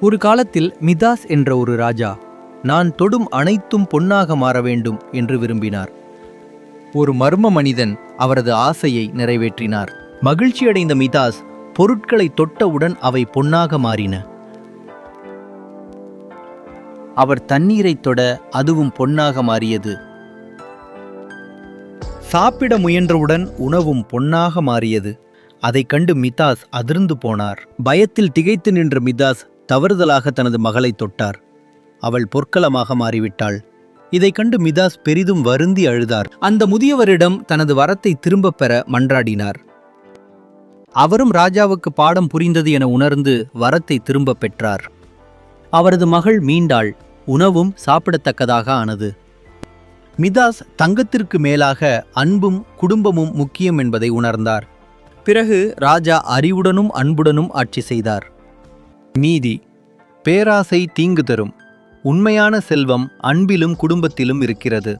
ஒரு காலத்தில் மிதாஸ் என்ற ஒரு ராஜா நான் தொடும் அனைத்தும் பொன்னாக மாற வேண்டும் என்று விரும்பினார். ஒரு மர்ம மனிதன் அவரது ஆசையை நிறைவேற்றினார். மகிழ்ச்சியடைந்த மிதாஸ் பொருட்களை தொட்டவுடன் அவை பொன்னாக மாறின. அவர் தண்ணீரை தொட அதுவும் பொன்னாக மாறியது. சாப்பிட முயன்றவுடன் உணவும் பொன்னாக மாறியது. அதைக் கண்டு மிதாஸ் அதிர்ந்து போனார். பயத்தில் திகைத்து நின்ற மிதாஸ் தவறுதலாக தனது மகளை தொட்டார். அவள் பொற்களமாக மாறிவிட்டாள். இதைக் கண்டு மிதாஸ் பெரிதும் வருந்தி அழுதார். அந்த முதியவரிடம் தனது வரத்தை திரும்பப் பெற மன்றாடினார். அவரும் ராஜாவுக்கு பாடம் புரிந்தது என உணர்ந்து வரத்தை திரும்பப் பெற்றார். அவரது மகள் மீண்டாள். உணவும் சாப்பிடத்தக்கதாக ஆனது. மிதாஸ் தங்கத்திற்கு மேலாக அன்பும் குடும்பமும் முக்கியம் என்பதை உணர்ந்தார். பிறகு ராஜா அறிவுடனும் அன்புடனும் ஆட்சி செய்தார். நீதி. பேராசை தீங்கு தரும். உண்மையான செல்வம் அன்பிலும் குடும்பத்திலும் இருக்கிறது.